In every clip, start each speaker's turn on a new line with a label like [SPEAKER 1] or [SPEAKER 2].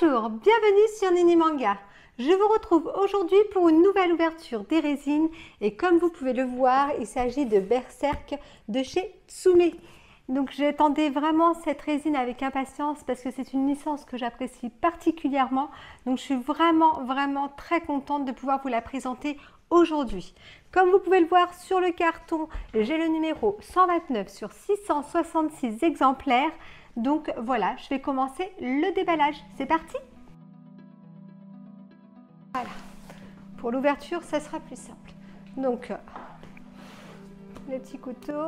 [SPEAKER 1] Bonjour, bienvenue sur Nini Manga. Je vous retrouve aujourd'hui pour une nouvelle ouverture des résines et comme vous pouvez le voir, il s'agit de Berserk de chez Tsume. Donc j'attendais vraiment cette résine avec impatience parce que c'est une licence que j'apprécie particulièrement. Donc je suis vraiment très contente de pouvoir vous la présenter aujourd'hui. Comme vous pouvez le voir sur le carton, j'ai le numéro 129 sur 666 exemplaires. Donc voilà, je vais commencer le déballage. C'est parti! Voilà. Pour l'ouverture, ça sera plus simple. Donc, le petit couteau.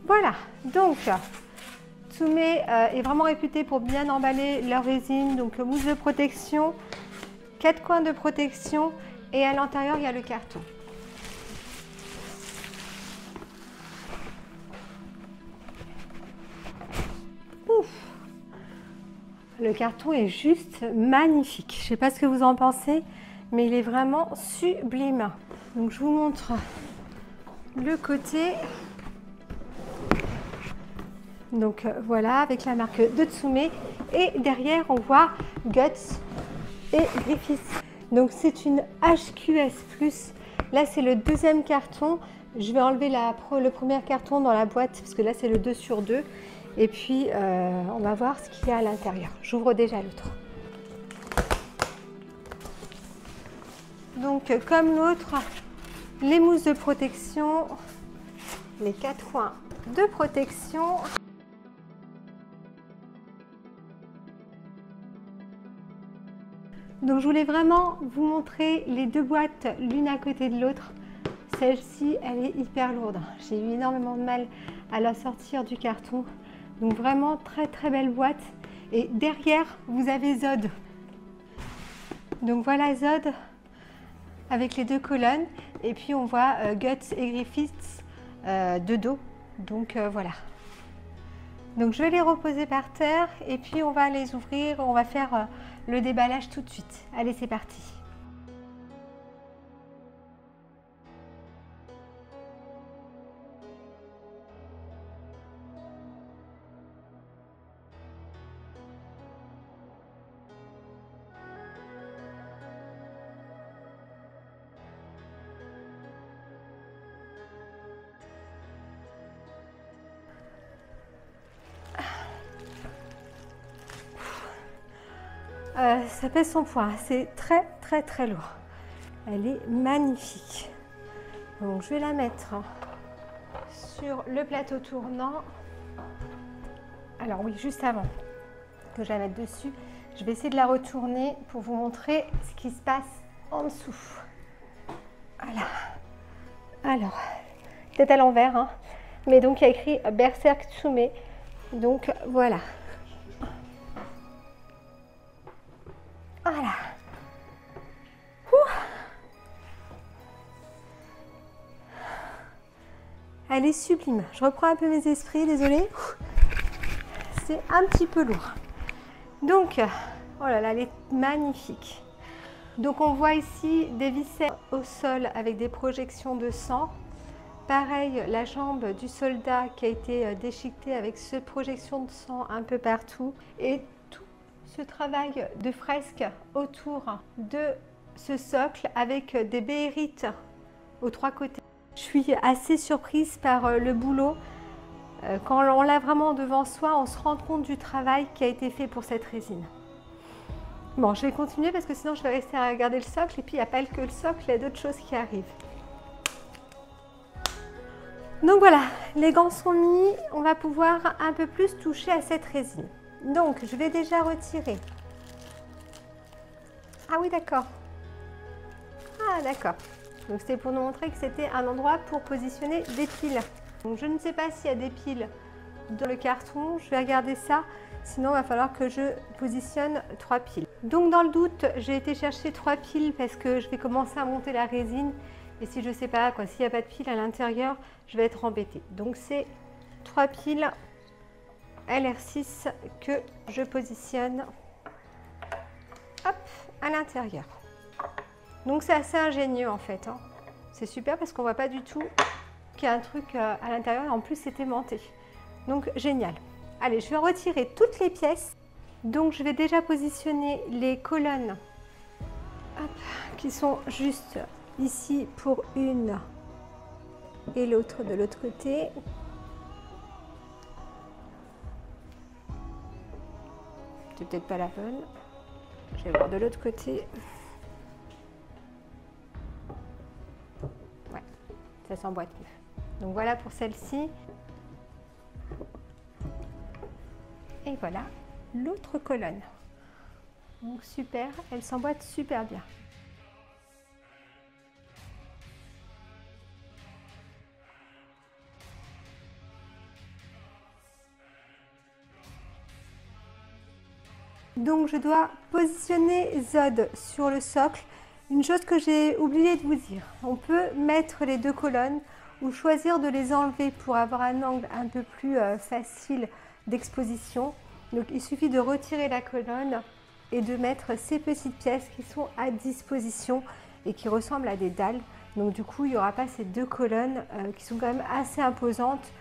[SPEAKER 1] Voilà. Donc, Tsume est vraiment réputé pour bien emballer leur résine. Donc, mousse de protection, 4 coins de protection et à l'intérieur, il y a le carton. Le carton est juste magnifique. Je ne sais pas ce que vous en pensez, mais il est vraiment sublime. Donc je vous montre le côté. Donc voilà, avec la marque de Tsume. Et derrière, on voit Guts et Griffiths. Donc c'est une HQS+. Là, c'est le deuxième carton. Je vais enlever le premier carton dans la boîte, parce que là, c'est le 2 sur 2. Et puis, on va voir ce qu'il y a à l'intérieur. J'ouvre déjà l'autre. Donc, comme l'autre, les mousses de protection, les 4 coins de protection. Donc, je voulais vraiment vous montrer les deux boîtes l'une à côté de l'autre. Celle-ci, elle est hyper lourde. J'ai eu énormément de mal à la sortir du carton. Donc vraiment très belle boîte. Et derrière, vous avez Zod. Donc voilà Zod avec les deux colonnes. Et puis on voit Guts et Griffiths de dos. Donc voilà. Donc je vais les reposer par terre et puis on va les ouvrir. On va faire le déballage tout de suite. Allez, c'est parti. Ça pèse son poids, c'est très lourd. Elle est magnifique. Donc je vais la mettre sur le plateau tournant. Alors oui, juste avant que je la mette dessus, je vais essayer de la retourner pour vous montrer ce qui se passe en dessous. Voilà. Alors, peut-être à l'envers, hein. Mais donc il y a écrit Berserk Tsume. Donc voilà. Voilà. Elle est sublime. Je reprends un peu mes esprits, désolée. C'est un petit peu lourd. Donc, oh là là, elle est magnifique. Donc on voit ici des viscères au sol avec des projections de sang. Pareil, la jambe du soldat qui a été déchiquetée avec ce projection de sang un peu partout. Et tout ce travail de fresque autour de ce socle avec des bérylites aux 3 côtés. Je suis assez surprise par le boulot. Quand on l'a vraiment devant soi, on se rend compte du travail qui a été fait pour cette résine. Bon, je vais continuer parce que sinon je vais rester à regarder le socle et puis il n'y a pas que le socle, il y a d'autres choses qui arrivent. Donc voilà, les gants sont mis, on va pouvoir un peu plus toucher à cette résine. Donc, je vais déjà retirer. Ah oui, d'accord. Ah d'accord. Donc, c'était pour nous montrer que c'était un endroit pour positionner des piles. Donc, je ne sais pas s'il y a des piles dans le carton. Je vais regarder ça. Sinon, il va falloir que je positionne 3 piles. Donc, dans le doute, j'ai été chercher 3 piles parce que je vais commencer à monter la résine. Et si je ne sais pas, s'il n'y a pas de piles à l'intérieur, je vais être embêtée. Donc, c'est 3 piles LR6 que je positionne hop, à l'intérieur. Donc c'est assez ingénieux en fait, hein. C'est super parce qu'on voit pas du tout qu'il y a un truc à l'intérieur et en plus c'est aimanté. Donc génial. Allez, je vais retirer toutes les pièces. Donc je vais déjà positionner les colonnes hop, qui sont juste ici pour une et l'autre de l'autre côté. C'est peut-être pas la bonne. Je vais voir de l'autre côté. Ouais, ça s'emboîte mieux. Donc voilà pour celle-ci. Et voilà l'autre colonne. Donc super, elle s'emboîte super bien. Donc je dois positionner Zod sur le socle. Une chose que j'ai oublié de vous dire, on peut mettre les deux colonnes ou choisir de les enlever pour avoir un angle un peu plus facile d'exposition. Donc il suffit de retirer la colonne et de mettre ces petites pièces qui sont à disposition et qui ressemblent à des dalles. Donc du coup il n'y aura pas ces deux colonnes qui sont quand même assez imposantes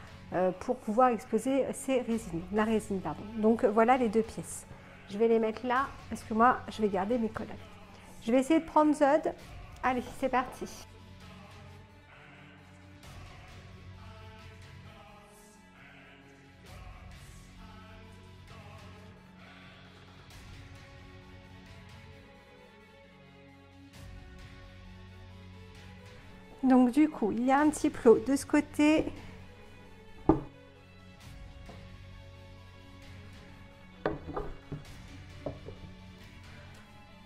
[SPEAKER 1] pour pouvoir exposer la résine. Donc voilà les deux pièces. Je vais les mettre là parce que moi je vais garder mes colonnes. Je vais essayer de prendre Zod. Allez, c'est parti. Donc du coup, il y a un petit plot de ce côté.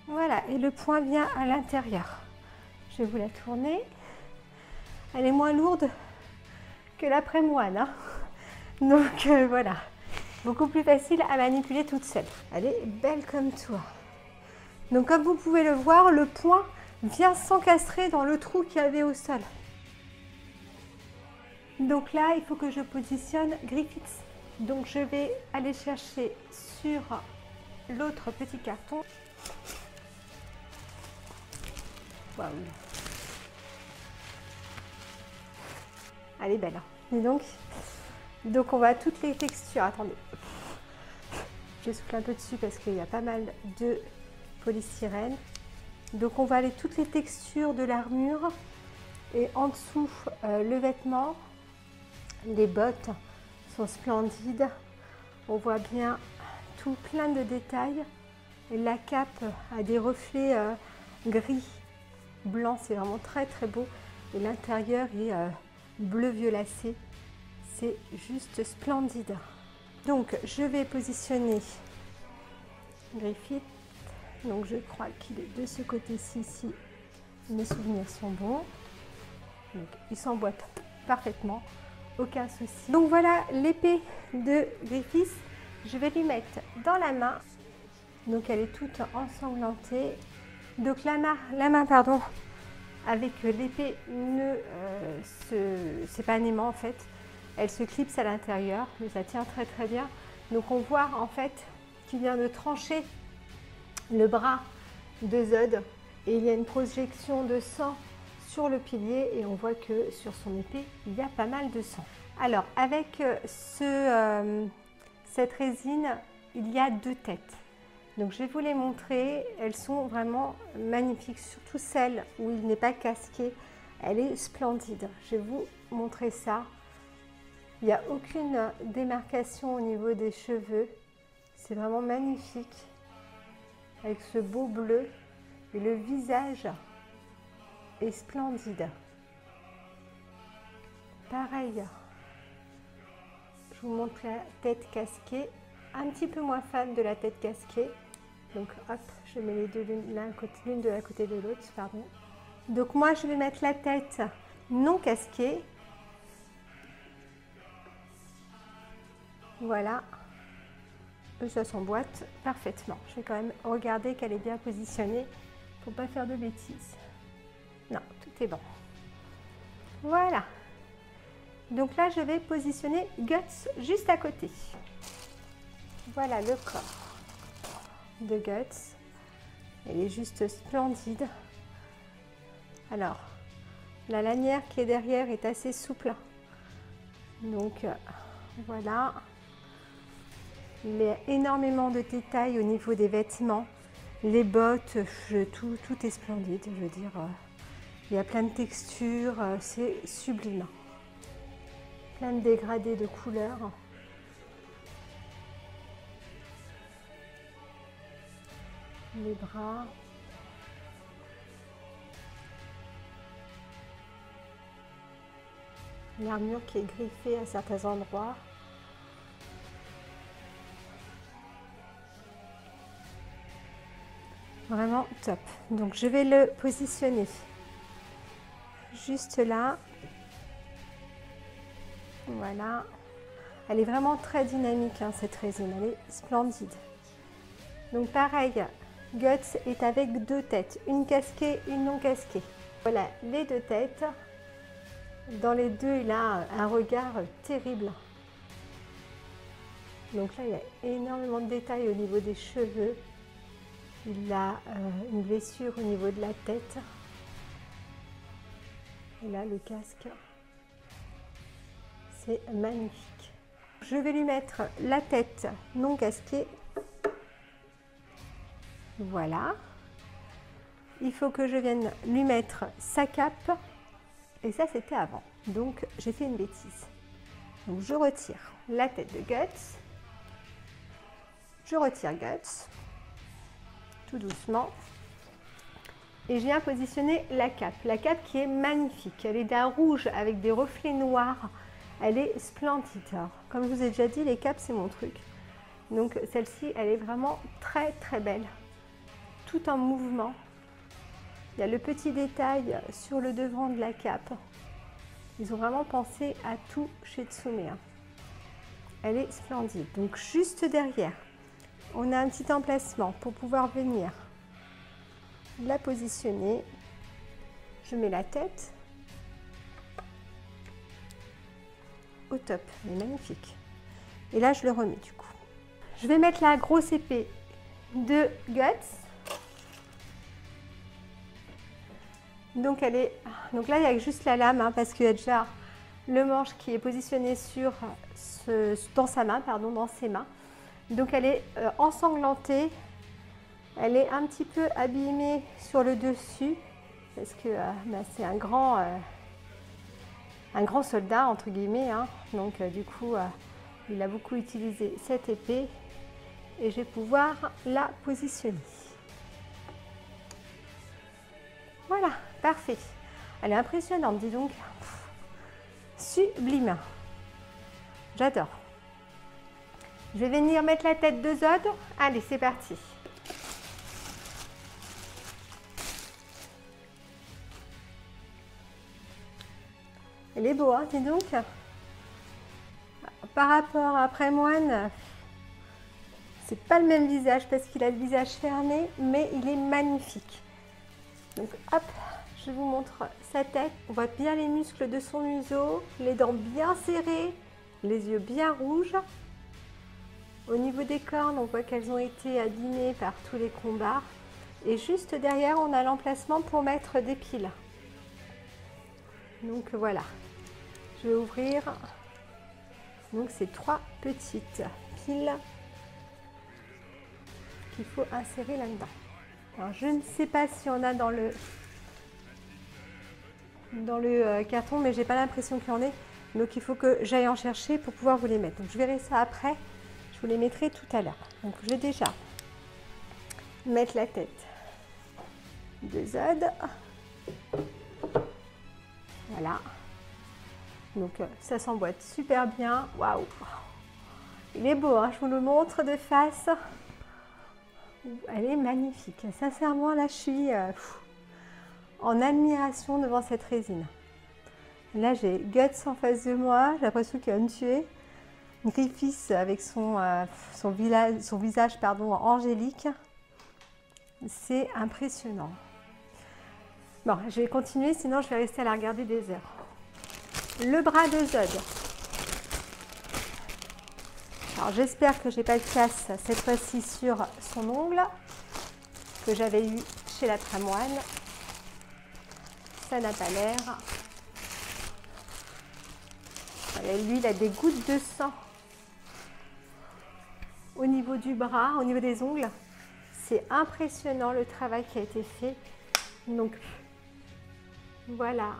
[SPEAKER 1] Voilà, et le point vient à l'intérieur. Je vais vous la tourner. Elle est moins lourde que l'après-moine, hein. Donc voilà, beaucoup plus facile à manipuler toute seule. Elle est belle comme toi. Donc comme vous pouvez le voir, le point vient s'encastrer dans le trou qu'il y avait au sol. Donc là, il faut que je positionne Griffiths. Donc je vais aller chercher sur l'autre petit carton. Waouh. Elle est belle, hein. Et donc on va toutes les textures. Attendez, je souffle un peu dessus parce qu'il y a pas mal de polystyrène. Donc on va aller toutes les textures de l'armure et en dessous le vêtement. Les bottes sont splendides. On voit bien tout plein de détails. Et la cape a des reflets gris, blanc, c'est vraiment très très beau. Et l'intérieur est bleu violacé. C'est juste splendide. Donc je vais positionner Griffith. Donc je crois qu'il est de ce côté-ci, si mes souvenirs sont bons. Donc il s'emboîte parfaitement, aucun souci. Donc voilà l'épée de Griffith. Je vais lui mettre dans la main. Donc elle est toute ensanglantée. Donc la main pardon, avec l'épée c'est pas un aimant en fait. Elle se clipse à l'intérieur, mais ça tient très très bien. Donc on voit en fait qu'il vient de trancher le bras de Zod et il y a une projection de sang sur le pilier et on voit que sur son épée il y a pas mal de sang. Alors avec cette résine, il y a deux têtes. Donc je vais vous les montrer, elles sont vraiment magnifiques, surtout celle où il n'est pas casqué, elle est splendide. Je vais vous montrer ça. Il n'y a aucune démarcation au niveau des cheveux, c'est vraiment magnifique. Avec ce beau bleu et le visage est splendide. Pareil, je vous montre la tête casquée, un petit peu moins fan de la tête casquée. Donc hop, je mets les deux l'une de la côté de l'autre, pardon. Donc moi je vais mettre la tête non casquée. Voilà. Et ça s'emboîte parfaitement. Je vais quand même regarder qu'elle est bien positionnée pour ne pas faire de bêtises. Non, tout est bon. Voilà. Donc là, je vais positionner Guts juste à côté. Voilà le corps de Guts. Elle est juste splendide. Alors, la lanière qui est derrière est assez souple. Donc, Voilà. Il y a énormément de détails au niveau des vêtements. Les bottes, tout est splendide, je veux dire. Il y a plein de textures, c'est sublime. Plein de dégradés de couleurs. Les bras. L'armure qui est griffée à certains endroits. Vraiment top. Donc je vais le positionner juste là. Voilà. Elle est vraiment très dynamique, hein, cette résine. Elle est splendide. Donc pareil, Guts est avec deux têtes. Une casquée, une non casquée. Voilà les deux têtes. Dans les deux, il a un regard terrible. Donc là, il y a énormément de détails au niveau des cheveux. Il a une blessure au niveau de la tête. Et là, le casque, c'est magnifique. Je vais lui mettre la tête non casquée. Voilà. Il faut que je vienne lui mettre sa cape. Et ça, c'était avant. Donc, j'ai fait une bêtise. Donc, je retire la tête de Guts. Je retire Guts. Tout doucement. Et je viens positionner la cape. La cape qui est magnifique. Elle est d'un rouge avec des reflets noirs. Elle est splendide. Alors, comme je vous ai déjà dit, les capes, c'est mon truc. Donc, celle-ci, elle est vraiment très, très belle. Tout en mouvement. Il y a le petit détail sur le devant de la cape. Ils ont vraiment pensé à tout chez Tsume. Elle est splendide. Donc juste derrière, on a un petit emplacement pour pouvoir venir la positionner. Je mets la tête au top. Elle est magnifique. Et là, je le remets du coup. Je vais mettre la grosse épée de Guts. Donc là, il y a juste la lame, hein, parce qu'il y a déjà le manche qui est positionné dans ses mains. Donc elle est ensanglantée. Elle est un petit peu abîmée sur le dessus, parce que c'est un grand soldat, entre guillemets. Hein. Donc du coup, il a beaucoup utilisé cette épée. Et je vais pouvoir la positionner. Voilà, parfait. Elle est impressionnante, dis donc. Sublime. J'adore. Je vais venir mettre la tête de Zod. Allez, c'est parti. Elle est beau, hein, dis donc. Par rapport à Prémoine, c'est pas le même visage parce qu'il a le visage fermé, mais il est magnifique. Donc hop, je vous montre sa tête. On voit bien les muscles de son museau, les dents bien serrées, les yeux bien rouges. Au niveau des cornes, on voit qu'elles ont été abîmées par tous les combats. Et juste derrière, on a l'emplacement pour mettre des piles. Donc voilà, je vais ouvrir. Donc c'est 3 petites piles qu'il faut insérer là-dedans. Alors, je ne sais pas si on a dans le carton, mais j'ai pas l'impression qu'il y en ait. Donc il faut que j'aille en chercher pour pouvoir vous les mettre. Donc je verrai ça après. Je vous les mettrai tout à l'heure. Donc je vais déjà mettre la tête de Zod. Voilà. Donc ça s'emboîte super bien. Waouh! Il est beau, hein, je vous le montre de face. Elle est magnifique. Sincèrement, là, je suis en admiration devant cette résine. Là, j'ai Guts en face de moi. J'ai l'impression qu'il va me tuer. Griffiths avec son visage angélique. C'est impressionnant. Bon, je vais continuer, sinon je vais rester à la regarder des heures. Le bras de Zod. Alors j'espère que j'ai pas de casse cette fois-ci sur son ongle que j'avais eu chez la Prémoine. Ça n'a pas l'air. Voilà, lui, il a des gouttes de sang au niveau du bras, au niveau des ongles. C'est impressionnant le travail qui a été fait. Donc, voilà.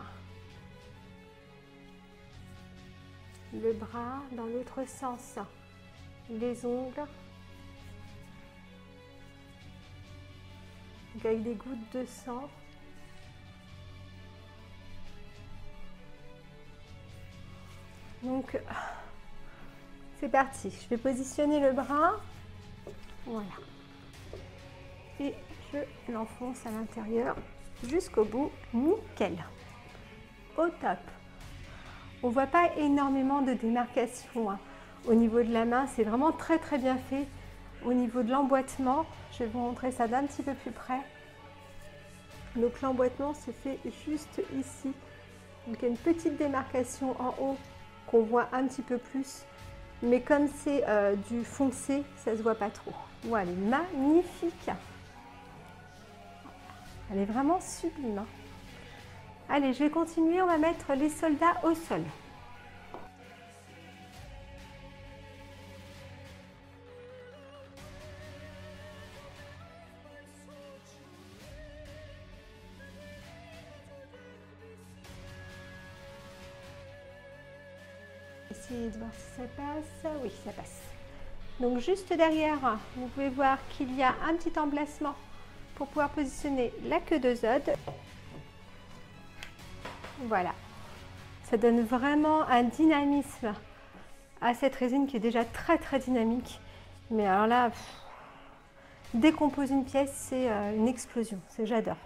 [SPEAKER 1] Le bras dans l'autre sens. Les ongles. Avec des gouttes de sang. Donc, c'est parti. Je vais positionner le bras. Voilà. Et je l'enfonce à l'intérieur jusqu'au bout. Nickel. Au top. On ne voit pas énormément de démarcation hein. Au niveau de la main. C'est vraiment très très bien fait. Au niveau de l'emboîtement, je vais vous montrer ça d'un petit peu plus près. Donc l'emboîtement se fait juste ici. Donc il y a une petite démarcation en haut qu'on voit un petit peu plus. Mais comme c'est du foncé, ça ne se voit pas trop. Voilà, elle est magnifique. Elle est vraiment sublime. Hein. Allez, je vais continuer. On va mettre les soldats au sol. Essayez de voir si ça passe. Oui, ça passe. Donc juste derrière, vous pouvez voir qu'il y a un petit emplacement pour pouvoir positionner la queue de Zod. Voilà. Ça donne vraiment un dynamisme à cette résine qui est déjà très très dynamique. Mais alors là, dès qu'on pose une pièce, c'est une explosion. J'adore.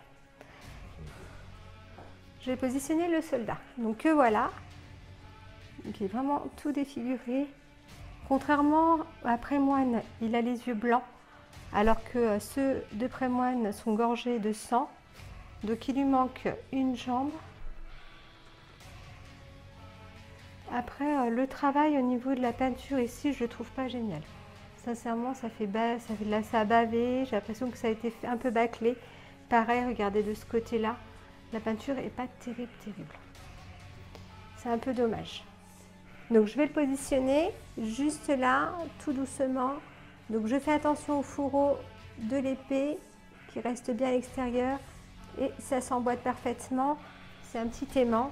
[SPEAKER 1] Je vais positionner le soldat. Donc voilà. Il est vraiment tout défiguré. Contrairement à Prémoine, il a les yeux blancs, alors que ceux de Prémoine sont gorgés de sang. Donc il lui manque une jambe. Après, le travail au niveau de la peinture ici, je ne le trouve pas génial. Sincèrement, ça a bavé. J'ai l'impression que ça a été un peu bâclé. Pareil, regardez de ce côté-là. La peinture n'est pas terrible, terrible. C'est un peu dommage. Donc je vais le positionner juste là, tout doucement. Donc je fais attention au fourreau de l'épée qui reste bien à l'extérieur et ça s'emboîte parfaitement. C'est un petit aimant.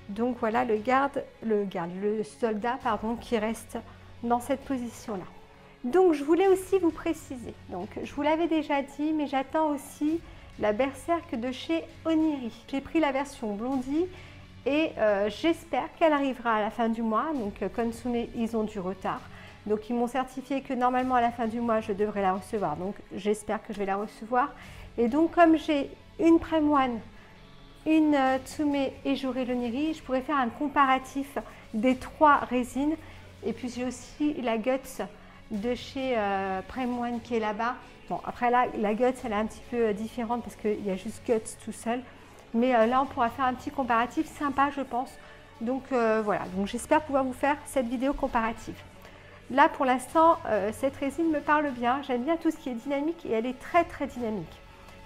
[SPEAKER 1] Donc voilà le soldat pardon, qui reste dans cette position-là. Donc je voulais aussi vous préciser, donc je vous l'avais déjà dit, mais j'attends aussi la Berserk de chez Oniri. J'ai pris la version blondie. Et j'espère qu'elle arrivera à la fin du mois. Donc Consume, ils ont du retard. Donc ils m'ont certifié que normalement à la fin du mois, je devrais la recevoir. Donc j'espère que je vais la recevoir. Et donc comme j'ai une Prémoine, une Tsume et j'aurai l'Oniri, je pourrais faire un comparatif des trois résines. Et puis j'ai aussi la Guts de chez Prémoine qui est là-bas. Bon après là, la Guts elle est un petit peu différente parce qu'il y a juste Guts tout seul. Mais là, on pourra faire un petit comparatif sympa, je pense. Donc voilà, donc j'espère pouvoir vous faire cette vidéo comparative. Là, pour l'instant, cette résine me parle bien. J'aime bien tout ce qui est dynamique et elle est très, très dynamique.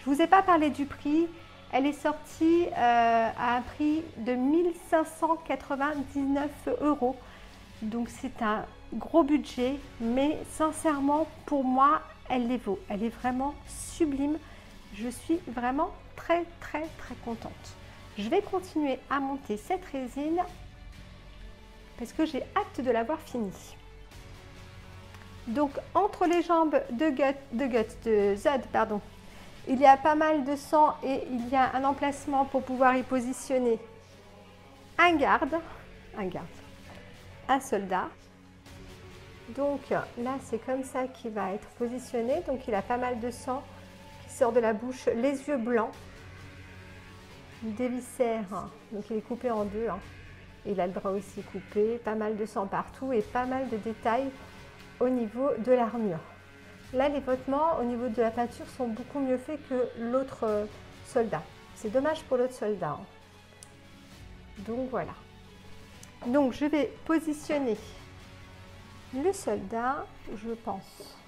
[SPEAKER 1] Je ne vous ai pas parlé du prix. Elle est sortie à un prix de 1 599 €. Donc c'est un gros budget, mais sincèrement, pour moi, elle les vaut. Elle est vraiment sublime. Je suis vraiment très très très contente. Je vais continuer à monter cette résine parce que j'ai hâte de l'avoir finie. Donc entre les jambes de Zod, pardon, il y a pas mal de sang et il y a un emplacement pour pouvoir y positionner un garde, un soldat. Donc là c'est comme ça qu'il va être positionné. Donc il a pas mal de sang sort de la bouche, les yeux blancs, des viscères, hein. Donc il est coupé en deux, hein. Il a le bras aussi coupé, pas mal de sang partout et pas mal de détails au niveau de l'armure. Là les vêtements au niveau de la peinture sont beaucoup mieux faits que l'autre soldat. C'est dommage pour l'autre soldat, hein. Donc voilà. Donc je vais positionner le soldat, je pense.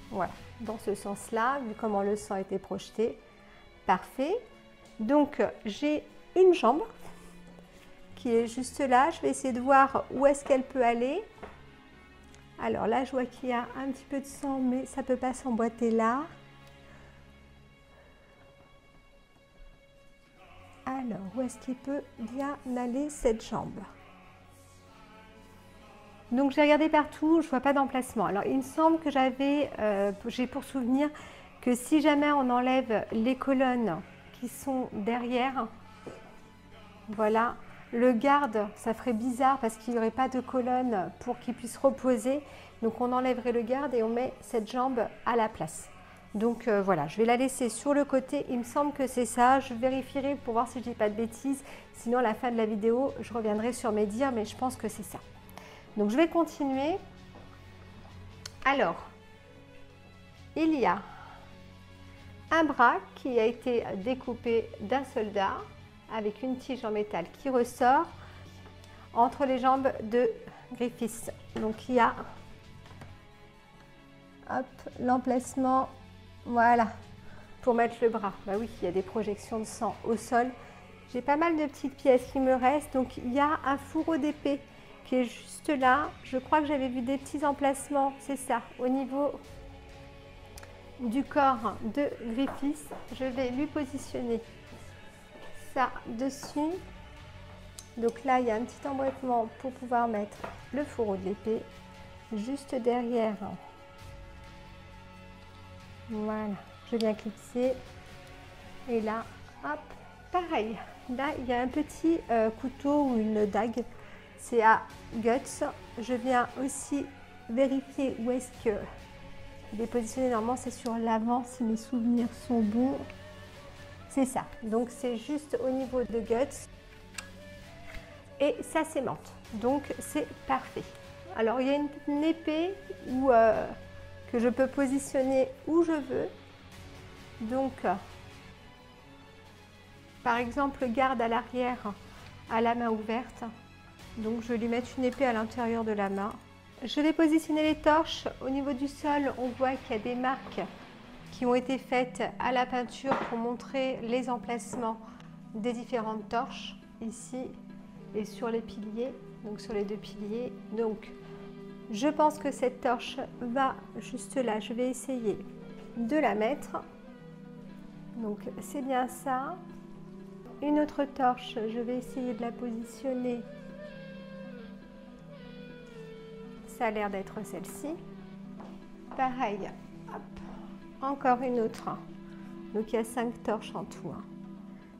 [SPEAKER 1] Voilà, dans ce sens-là, vu comment le sang a été projeté. Parfait. Donc, j'ai une jambe qui est juste là. Je vais essayer de voir où est-ce qu'elle peut aller. Alors là, je vois qu'il y a un petit peu de sang, mais ça ne peut pas s'emboîter là. Alors, où est-ce qu'il peut bien aller cette jambe? Donc j'ai regardé partout, je ne vois pas d'emplacement. Alors il me semble que j'ai pour souvenir que si jamais on enlève les colonnes qui sont derrière, voilà, le garde, ça ferait bizarre parce qu'il n'y aurait pas de colonne pour qu'il puisse reposer. Donc on enlèverait le garde et on met cette jambe à la place. Donc voilà, je vais la laisser sur le côté. Il me semble que c'est ça. Je vérifierai pour voir si je dis pas de bêtises. Sinon à la fin de la vidéo, je reviendrai sur mes dires, mais je pense que c'est ça. Donc je vais continuer. Alors, il y a un bras qui a été découpé d'un soldat avec une tige en métal qui ressort entre les jambes de Griffiths. Donc il y a l'emplacement, voilà, pour mettre le bras. Bah oui, il y a des projections de sang au sol. J'ai pas mal de petites pièces qui me restent. Donc il y a un fourreau d'épée qui est juste là. Je crois que j'avais vu des petits emplacements, c'est ça, au niveau du corps de Griffiths. Je vais lui positionner ça dessus. Donc là, il y a un petit emboîtement pour pouvoir mettre le fourreau de l'épée juste derrière. Voilà, je viens clipser. Et là, hop, pareil. Là, il y a un petit couteau ou une dague. C'est à Guts. Je viens aussi vérifier où est-ce que il est positionné. Normalement, c'est sur l'avant, si mes souvenirs sont bons. C'est ça. Donc, c'est juste au niveau de Guts. Et ça s'aimante. Donc, c'est parfait. Alors, il y a une épée que je peux positionner où je veux. Donc, par exemple, garde à l'arrière à la main ouverte. Donc, je vais lui mettre une épée à l'intérieur de la main. Je vais positionner les torches. Au niveau du sol, on voit qu'il y a des marques qui ont été faites à la peinture pour montrer les emplacements des différentes torches, ici et sur les piliers, donc sur les deux piliers. Donc, je pense que cette torche va juste là. Je vais essayer de la mettre. Donc, c'est bien ça. Une autre torche, je vais essayer de la positionner. Ça a l'air d'être celle-ci. Pareil, hop. Encore une autre. Donc, il y a 5 torches en tout.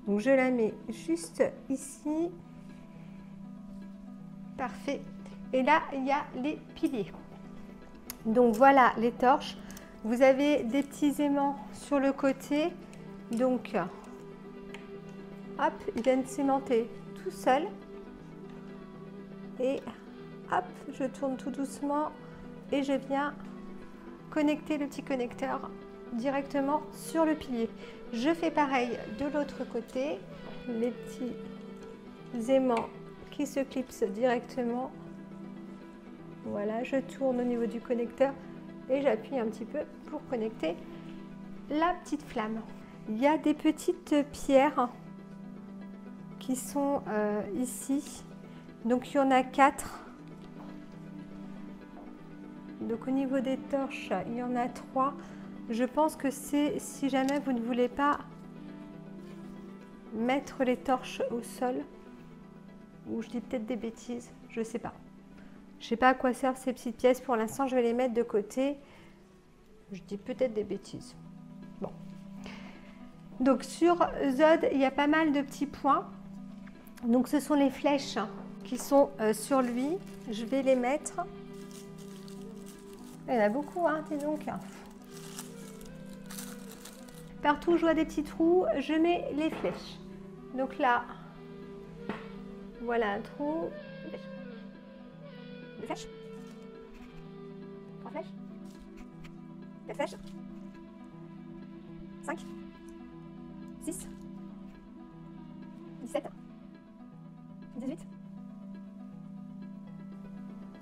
[SPEAKER 1] Donc, je la mets juste ici. Parfait. Et là, il y a les piliers. Donc, voilà les torches. Vous avez des petits aimants sur le côté. Donc, hop, ils viennent cimenter tout seul. Et hop, je tourne tout doucement et je viens connecter le petit connecteur directement sur le pilier. Je fais pareil de l'autre côté. Les petits aimants qui se clipsent directement. Voilà, je tourne au niveau du connecteur et j'appuie un petit peu pour connecter la petite flamme. Il y a des petites pierres qui sont ici. Donc, il y en a 4. Donc, au niveau des torches, il y en a 3. Je pense que c'est si jamais vous ne voulez pas mettre les torches au sol, ou je dis peut-être des bêtises, je ne sais pas. Je ne sais pas à quoi servent ces petites pièces. Pour l'instant, je vais les mettre de côté. Je dis peut-être des bêtises. Bon. Donc, sur Zod, il y a pas mal de petits points. Donc, ce sont les flèches qui sont sur lui. Je vais les mettre. Il y en a beaucoup, hein, dis donc. Partout où je vois des petits trous, je mets les flèches. Donc là, voilà un trou. Deux flèches. 3 flèches. 4 flèches. 5. 6. 17. 18.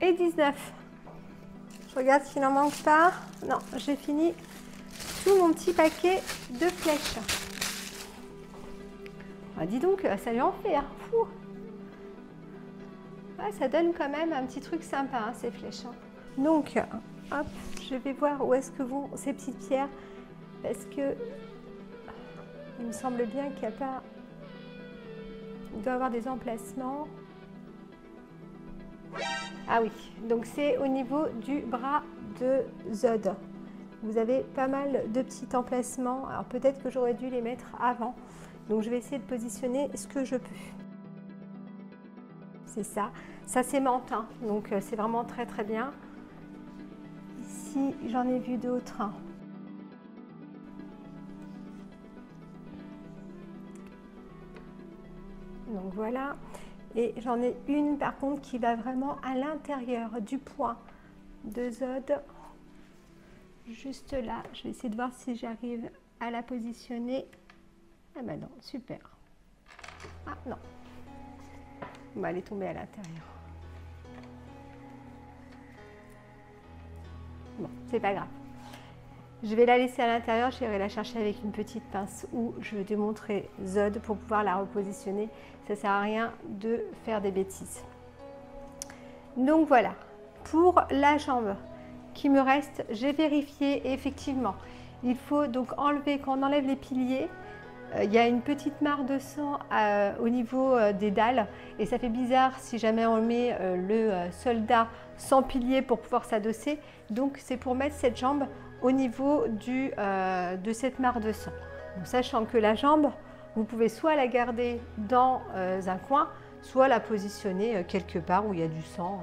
[SPEAKER 1] Et 19. Je regarde s'il n'en manque pas. Non, j'ai fini tout mon petit paquet de flèches. Ah, dis donc, ça lui en fait, hein. Fou. Ouais, ça donne quand même un petit truc sympa, hein, ces flèches. Hein. Donc, hop, je vais voir où est-ce que vont ces petites pierres, parce que il me semble bien qu'il n'y a pas... Il doit y avoir des emplacements. Ah oui, donc c'est au niveau du bras de Zod. Vous avez pas mal de petits emplacements. Alors peut-être que j'aurais dû les mettre avant. Donc je vais essayer de positionner ce que je peux. C'est ça. Ça c'est menthe, hein. Donc c'est vraiment très très bien. Ici j'en ai vu d'autres. Donc voilà. Et j'en ai une par contre qui va vraiment à l'intérieur du poing de Zod. Juste là. Je vais essayer de voir si j'arrive à la positionner. Ah ben non, super. Ah non. Bon, elle est tombée à l'intérieur. Bon, c'est pas grave. Je vais la laisser à l'intérieur, j'irai la chercher avec une petite pince où je vais démontrer Zod pour pouvoir la repositionner. Ça ne sert à rien de faire des bêtises. Donc voilà, pour la jambe qui me reste, j'ai vérifié et effectivement, il faut donc enlever, quand on enlève les piliers, il y a une petite mare de sang au niveau des dalles et ça fait bizarre si jamais on met le soldat sans pilier pour pouvoir s'adosser. Donc c'est pour mettre cette jambe au niveau de cette mare de sang. Donc, sachant que la jambe, vous pouvez soit la garder dans un coin, soit la positionner quelque part où il y a du sang.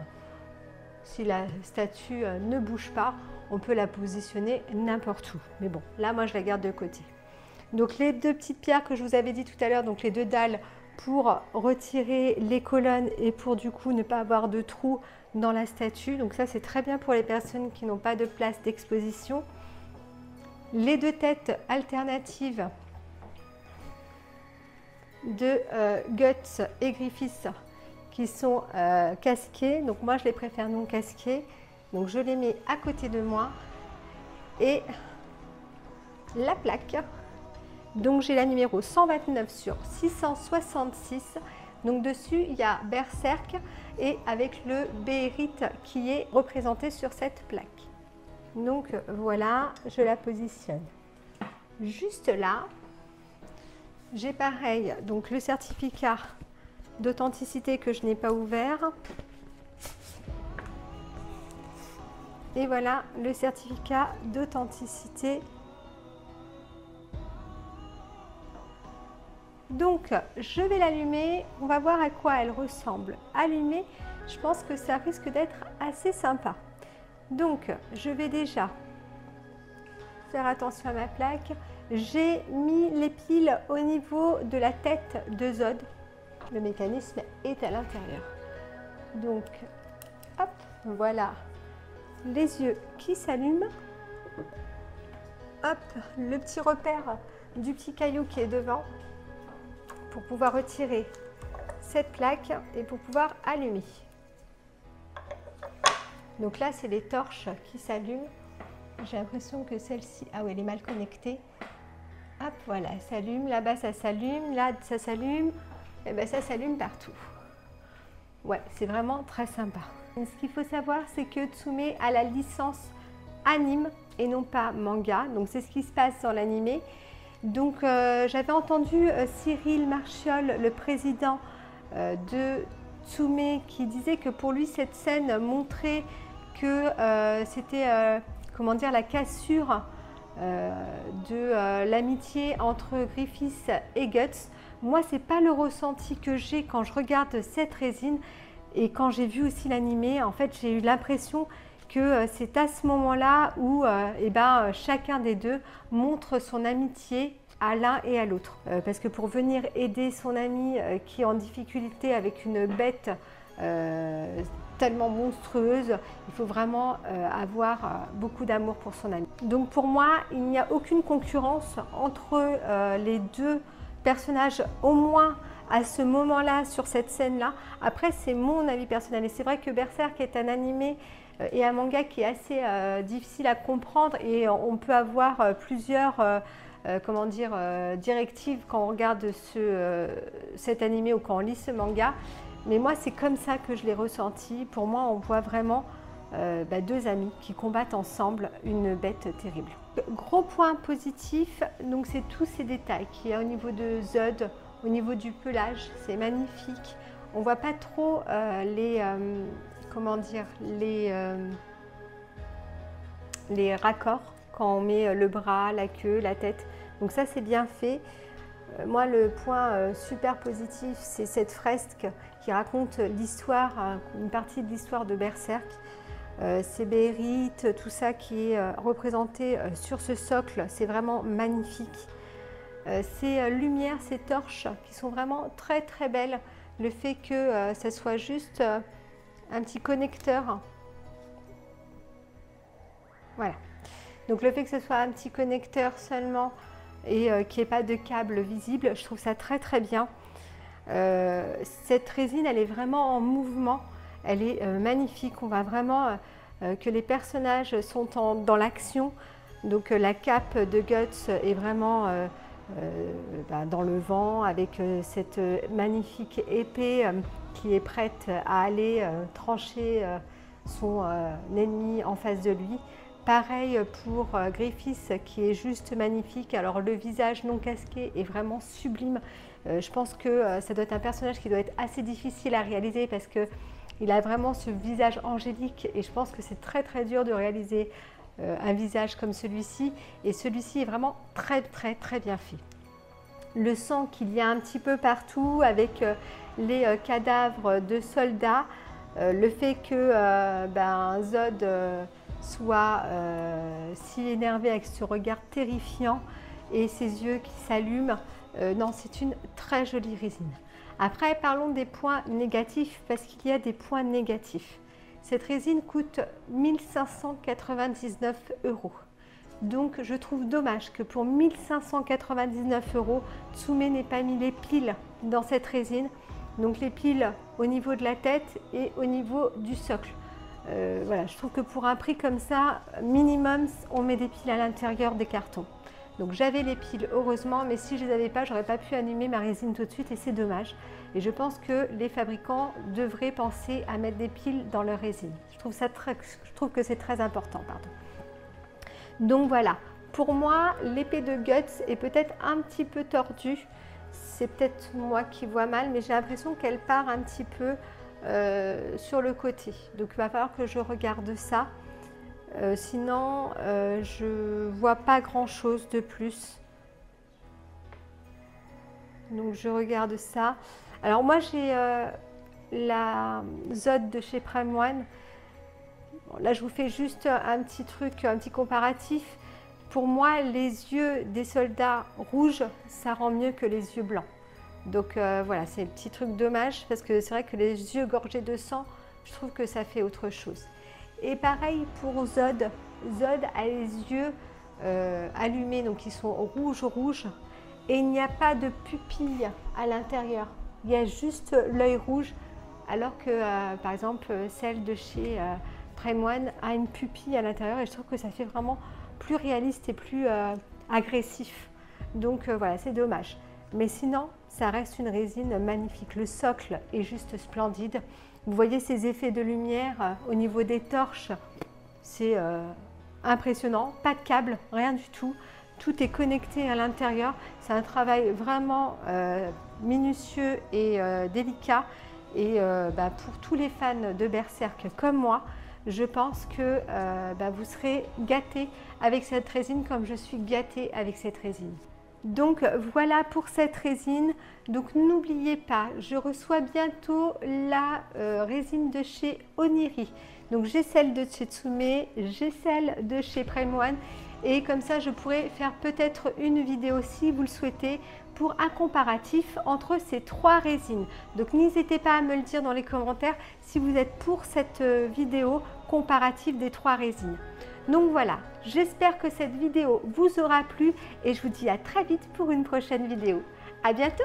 [SPEAKER 1] Si la statue ne bouge pas, on peut la positionner n'importe où. Mais bon, là moi je la garde de côté. Donc les deux petites pierres que je vous avais dit tout à l'heure, donc les deux dalles pour retirer les colonnes et pour du coup ne pas avoir de trou dans la statue. Donc ça c'est très bien pour les personnes qui n'ont pas de place d'exposition. Les deux têtes alternatives de Guts et Griffiths qui sont casquées. Donc moi je les préfère non casquées. Donc je les mets à côté de moi et la plaque. Donc j'ai la numéro 129 sur 666. Donc dessus il y a Berserk et avec le Beherit qui est représenté sur cette plaque. Donc voilà, je la positionne juste là. J'ai pareil, donc le certificat d'authenticité que je n'ai pas ouvert. Et voilà le certificat d'authenticité. Donc, je vais l'allumer. On va voir à quoi elle ressemble. Allumée, je pense que ça risque d'être assez sympa. Donc, je vais déjà faire attention à ma plaque. J'ai mis les piles au niveau de la tête de Zod. Le mécanisme est à l'intérieur. Donc, hop, voilà les yeux qui s'allument. Hop, le petit repère du petit caillou qui est devant pour pouvoir retirer cette plaque et pour pouvoir allumer. Donc là, c'est les torches qui s'allument. J'ai l'impression que celle-ci, ah oui, elle est mal connectée. Hop, voilà, elle s'allume. Là-bas, ça s'allume. Là, ça s'allume. Et bien, ça s'allume partout. Ouais, c'est vraiment très sympa. Et ce qu'il faut savoir, c'est que Tsume a la licence anime et non pas manga. Donc, c'est ce qui se passe dans l'animé. Donc, j'avais entendu Cyril Marchiol, le président de Tsume, qui disait que pour lui, cette scène montrait que c'était, comment dire, la cassure de l'amitié entre Griffiths et Guts. Moi, c'est pas le ressenti que j'ai quand je regarde cette résine et quand j'ai vu aussi l'animé. En fait, j'ai eu l'impression que c'est à ce moment-là où chacun des deux montre son amitié à l'un et à l'autre. Parce que pour venir aider son ami qui est en difficulté avec une bête tellement monstrueuse, il faut vraiment avoir beaucoup d'amour pour son ami. Donc pour moi, il n'y a aucune concurrence entre les deux personnages, au moins à ce moment-là, sur cette scène-là. Après, c'est mon avis personnel. Et c'est vrai que Berserk est un animé et un manga qui est assez difficile à comprendre et on peut avoir plusieurs directives quand on regarde cet animé ou quand on lit ce manga. Mais moi, c'est comme ça que je l'ai ressenti. Pour moi, on voit vraiment deux amis qui combattent ensemble une bête terrible. Gros point positif, donc c'est tous ces détails qu'il y a au niveau de Zod, au niveau du pelage, c'est magnifique. On voit pas trop les raccords quand on met le bras, la queue, la tête. Donc ça c'est bien fait. Moi le point super positif, c'est cette fresque qui raconte l'histoire, une partie de l'histoire de Berserk. Ces bérites, tout ça qui est représenté sur ce socle, c'est vraiment magnifique. Ces lumières, ces torches qui sont vraiment très très belles. Le fait que ça soit juste un petit connecteur. Voilà. Donc le fait que ce soit un petit connecteur seulement et qu'il n'y ait pas de câble visible, je trouve ça très très bien. Cette résine, elle est vraiment en mouvement. Elle est magnifique. On voit vraiment que les personnages sont dans l'action. Donc la cape de Guts est vraiment dans le vent avec cette magnifique épée qui est prête à aller trancher son ennemi en face de lui. Pareil pour Griffiths qui est juste magnifique. Alors le visage non casqué est vraiment sublime. Je pense que ça doit être un personnage qui doit être assez difficile à réaliser parce qu'il a vraiment ce visage angélique et je pense que c'est très très dur de réaliser un visage comme celui-ci. Et celui-ci est vraiment très très très bien fait. Le sang qu'il y a un petit peu partout avec les cadavres de soldats, le fait que Zod soit si énervé avec ce regard terrifiant et ses yeux qui s'allument. Non, c'est une très jolie résine. Après, parlons des points négatifs parce qu'il y a des points négatifs. Cette résine coûte 1599 €. Donc, je trouve dommage que pour 1599 €, Tsume n'ait pas mis les piles dans cette résine. Donc, les piles au niveau de la tête et au niveau du socle. Voilà, je trouve que pour un prix comme ça, minimum, on met des piles à l'intérieur des cartons. Donc j'avais les piles heureusement, mais si je ne les avais pas, j'aurais pas pu allumer ma résine tout de suite et c'est dommage. Et je pense que les fabricants devraient penser à mettre des piles dans leur résine. Je trouve que c'est très important, pardon. Donc voilà, pour moi, l'épée de Guts est peut-être un petit peu tordue. C'est peut-être moi qui vois mal, mais j'ai l'impression qu'elle part un petit peu sur le côté. Donc il va falloir que je regarde ça. Sinon, je vois pas grand chose de plus. Donc je regarde ça. Alors moi j'ai la Zod de chez Prime One. Bon, là je vous fais juste un petit truc, un petit comparatif. Pour moi les yeux des soldats rouges, ça rend mieux que les yeux blancs. Donc voilà, c'est un petit truc dommage parce que c'est vrai que les yeux gorgés de sang, je trouve que ça fait autre chose. Et pareil pour Zod. Zod a les yeux allumés, donc ils sont rouges et il n'y a pas de pupille à l'intérieur. Il y a juste l'œil rouge, alors que par exemple celle de chez Prime One a une pupille à l'intérieur et je trouve que ça fait vraiment plus réaliste et plus agressif. Donc voilà, c'est dommage. Mais sinon, ça reste une résine magnifique. Le socle est juste splendide. Vous voyez ces effets de lumière au niveau des torches, c'est impressionnant. Pas de câble, rien du tout. Tout est connecté à l'intérieur. C'est un travail vraiment minutieux et délicat. Et pour tous les fans de Berserk comme moi, je pense que vous serez gâtés avec cette résine comme je suis gâtée avec cette résine. Donc voilà pour cette résine. Donc n'oubliez pas, je reçois bientôt la résine de chez Oniri. Donc j'ai celle de chez Tsume, j'ai celle de chez Prime One et comme ça je pourrais faire peut-être une vidéo si vous le souhaitez pour un comparatif entre ces trois résines. Donc n'hésitez pas à me le dire dans les commentaires si vous êtes pour cette vidéo comparative des trois résines. Donc voilà, j'espère que cette vidéo vous aura plu et je vous dis à très vite pour une prochaine vidéo. À bientôt!